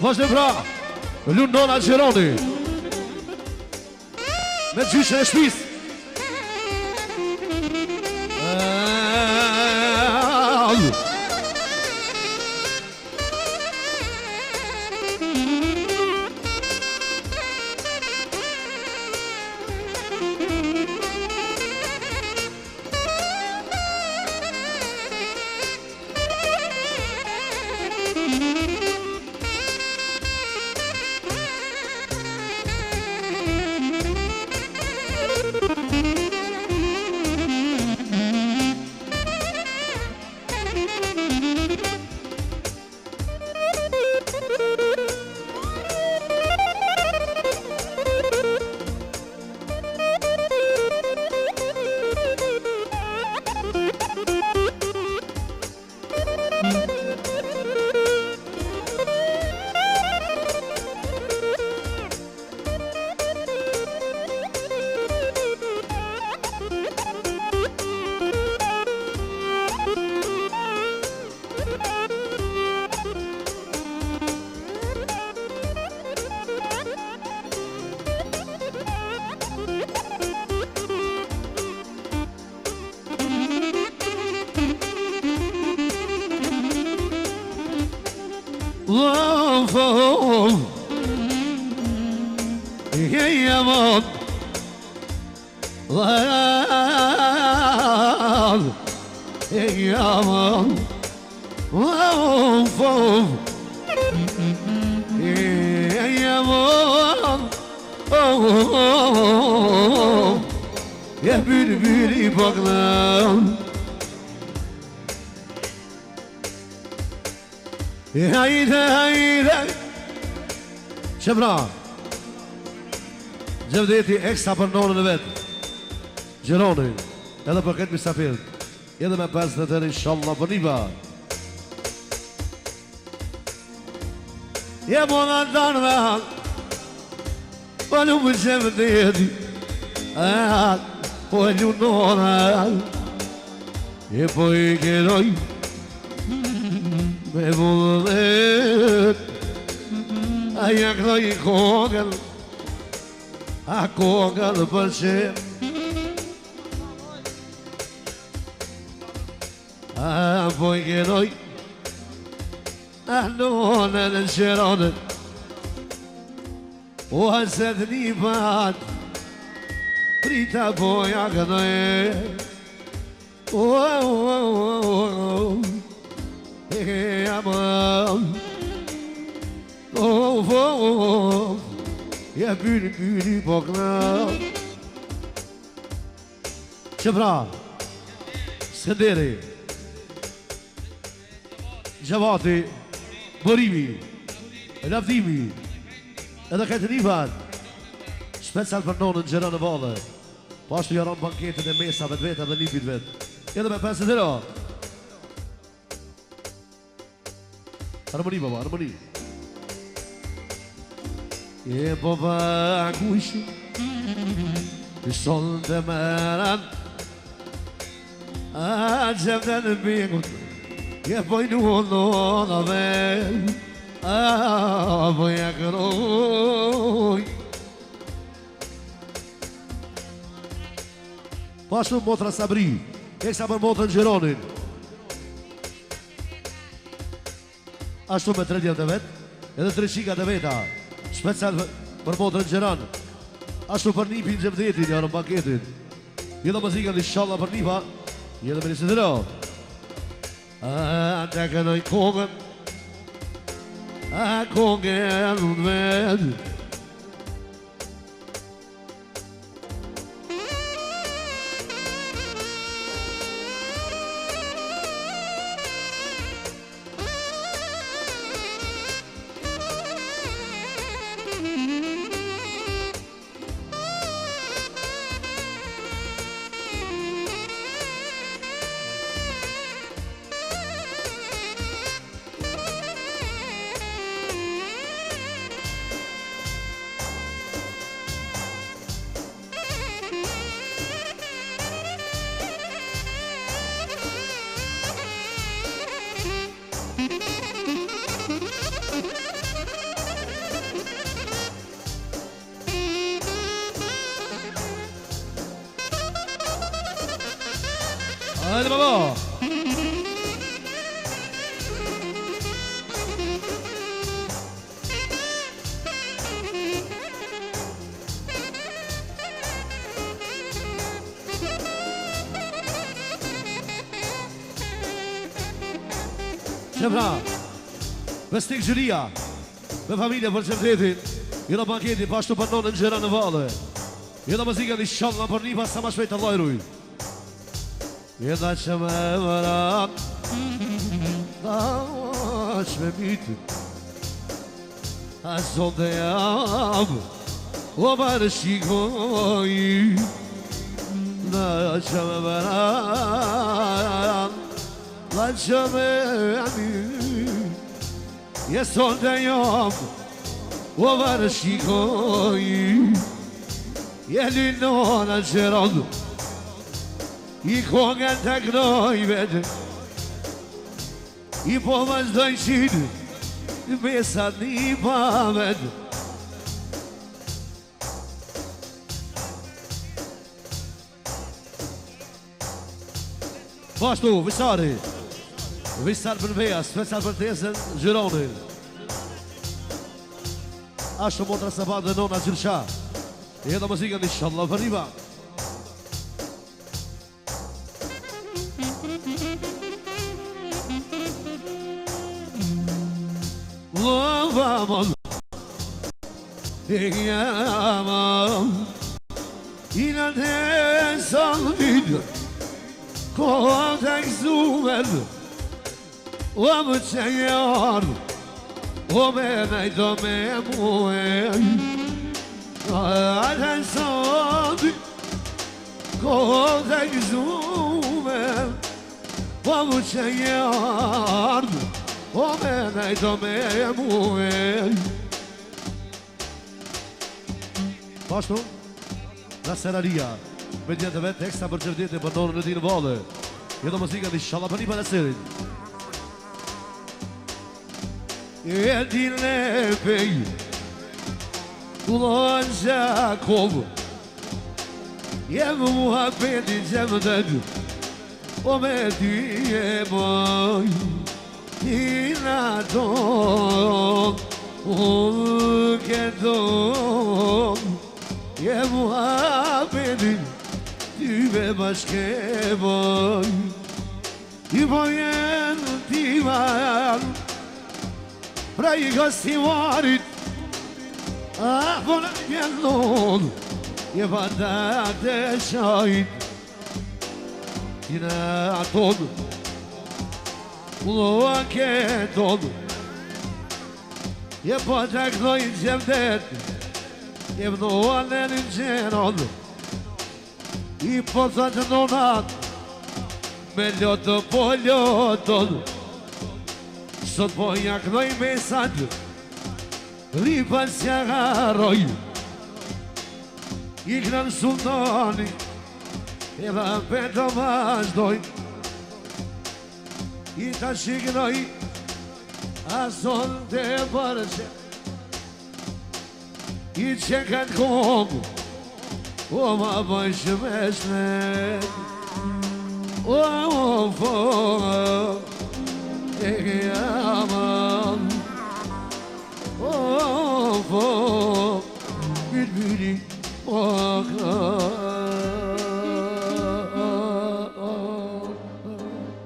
Vazhdim pra, lunë nona Gjeroni me gjyshën e shpis. Ya bülbülü bağlam Haydi haydi Shëbra Gjevdeti eksa për nonën e vetë Gjeroni Edhe për këtë misafir Edhe me 5 të inshallah për niba Je bona danë me hal Po lu për gjevdeti Po lu nonën E po I këroj Me vullnet Aja këtoj I kogën A kogën për qep A po I këroj A nonën në qeronën O aset një pat Prita po ja këtoj Ja bülbülü bağlam Shëbra Skënderi Gjavati Bërimi Lavdimi Edhe këtë një fan Special për nonën Gjerën e Vallë Po ashtu jaron banketën e mesave të vetë dhe nipit vetë Edhe me 50 euro Harmoni baba, harmoni E baba kushi I son të mëran A gjevde në bingut E pojnu nona vel A poja këroj Pashtu motra Sabri Eksa për motrën Gjeronin Ashtu me 3 djemë të vetë Edhe 3 qikat të veta Special për motrën Gjeran Ashtu për nipin Gjevdetin Jarën banketin Jeda mëzikan inshallah për nipa Jeda me njësë të ro A të kënoj kongën A kongën në vetë Hajde baba. Qëpra, vestik gjëria, me familje për qëmëtetit, jena banketi, pashtu për nonë në gjëra në vale. Jena muzika një shalla për një pas sa ma shpejt të lojruj. Jena që me mëran, da që me mitë, a zonë dhe jam, o barë shikoj, da që me mëran, la që me ami, jeson të jam, o varë shikoj, jeli nona qëron, i kongën të knoj vetë, i po vazhdoj qinë, mesat një pamet. Pashtu, Visari. Visar për veja, special për tesën, Gjironin. Ashtu motra se pa dhe nona Gjirësha. Jeda muzika një shalla për riba. Vamon, jamon, ina të salvid, kohë të këzumer, o më që jarë, o me najdo me muaj, a të nësodi, kohë të këzumer, o më që jarë, o me najdo me muaj. Pashtu, nga Seraria, me djetë vetë teksta për qëvdite për nonën në ti në vale. Jedo muzika një shalla për një për në sirin. E di lepej, ullon Gjakov, jem muhabeti gjemdet, o me ty e moj, ti në ton, ullë këton, jem muhabeti, ty me bashke moj, i pojen ti vajan, pra i gostivarit, po në mjellon, je vada të shajt, i në aton, ulo keton, je po të këdoj gjemdet, je vdoan e në gjenon, i po të të nonat, me ljotë po ljoton, sot po jaknoj mesat, ripan s'ja garoj, i kran sultani, edhe peto vazhdoj, i ta shiknoj, ason të përqe, i që kanë kongë, o ma bëjshë me shmet, o fogë, e kjamam, o fogë, bit bidi, o kërë,